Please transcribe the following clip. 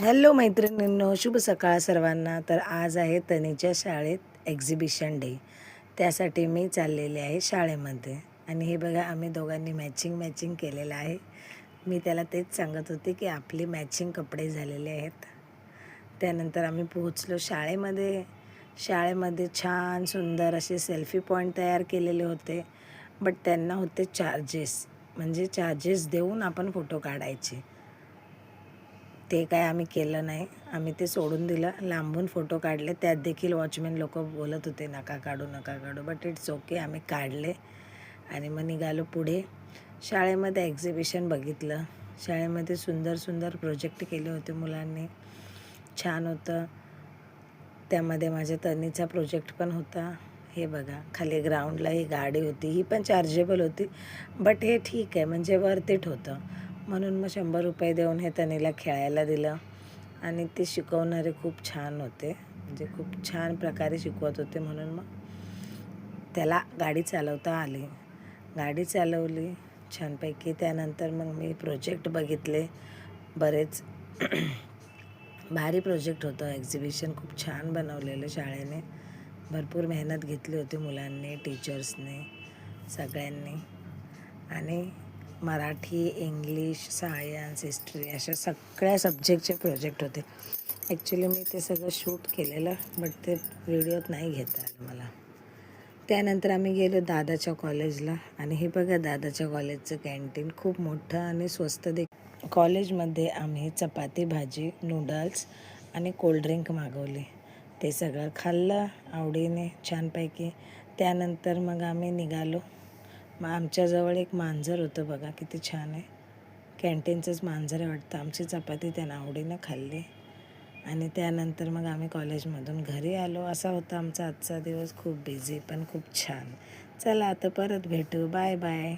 Hello मैत्रिणींनो, शुभ सकाळ सर्वांना. तर आज आहे तनीच्या शाळेत एक्झिबिशन डे. त्यासाठी मी चाललेले आहे शाळेमध्ये. आणि हे बघा, आम्ही दोघांनी मॅचिंग केलेलं आहे. मी त्याला तेच सांगत होते की आपली मॅचिंग कपडे झालेले आहेत. त्यानंतर आम्ही पोहोचलो शाळेमध्ये. शाळेमध्ये छान सुंदर असे सेल्फी पॉईंट तयार केलेले होते. बट त्यांना होते चार्जेस, म्हणजे चार्जेस देऊन आपण फोटो काढायचे. ते काय आम्ही केलं नाही, आम्ही ते सोडून दिलं. लांबून फोटो काढले, त्यात देखील वॉचमॅन लोक बोलत होते नका काढू नका काढू, बट इट्स ओके. आम्ही काढले आणि मग निघालो पुढे. शाळेमध्ये एक्झिबिशन बघितलं. शाळेमध्ये सुंदर सुंदर प्रोजेक्ट केले होते मुलांनी, छान होतं. त्यामध्ये माझ्या तन्वीचा प्रोजेक्ट पण होता. हे बघा, खाली ग्राउंडला ही गाडी होती, ही पण चार्जेबल होती, बट हे ठीक आहे, म्हणजे वर्थ इट होतं. म्हणून मग 100 रुपये देऊन हे तन्वीला खेळायला दिलं. आणि ते शिकवणारे खूप छान होते, म्हणजे खूप छान प्रकारे शिकवत होते. म्हणून मग त्याला गाडी चालवता आली, गाडी चालवली छानपैकी. त्यानंतर मग मी प्रोजेक्ट बघितले बरेच. भारी प्रोजेक्ट होतं. एक्झिबिशन खूप छान बनवलेलं शाळेने. भरपूर मेहनत घेतली होती मुलांनी, टीचर्सने, सगळ्यांनी. आणि मराठी, इंग्लिश, सायन्स, हिस्ट्री अशा सगळ्या सब्जेक्टचे प्रोजेक्ट होते. ॲक्च्युली मी ते सगळं शूट केलेलं, बट ते व्हिडिओत नाही घेता आलं मला. त्यानंतर आम्ही गेलो दादाच्या कॉलेजला. आणि हे बघा, दादाच्या कॉलेजचं कॅन्टीन खूप मोठं आणि स्वस्त कॉलेजमध्ये आम्ही चपाती भाजी, नूडल्स आणि कोल्ड्रिंक मागवली. ते सगळं खाल्लं आवडीने छानपैकी. त्यानंतर मग आम्ही निघालो. मग आमच्याजवळ एक मांजर होतं बघा, किती छान आहे. कॅन्टीनचंच मांजर आहे वाटतं. आमची चपाती त्यानं आवडीनं खाल्ली. आणि त्यानंतर मग आम्ही कॉलेजमधून घरी आलो. असा होता आमचा आजचा दिवस. खूप बिझी पण खूप छान. चला आता परत भेटू. Bye bye.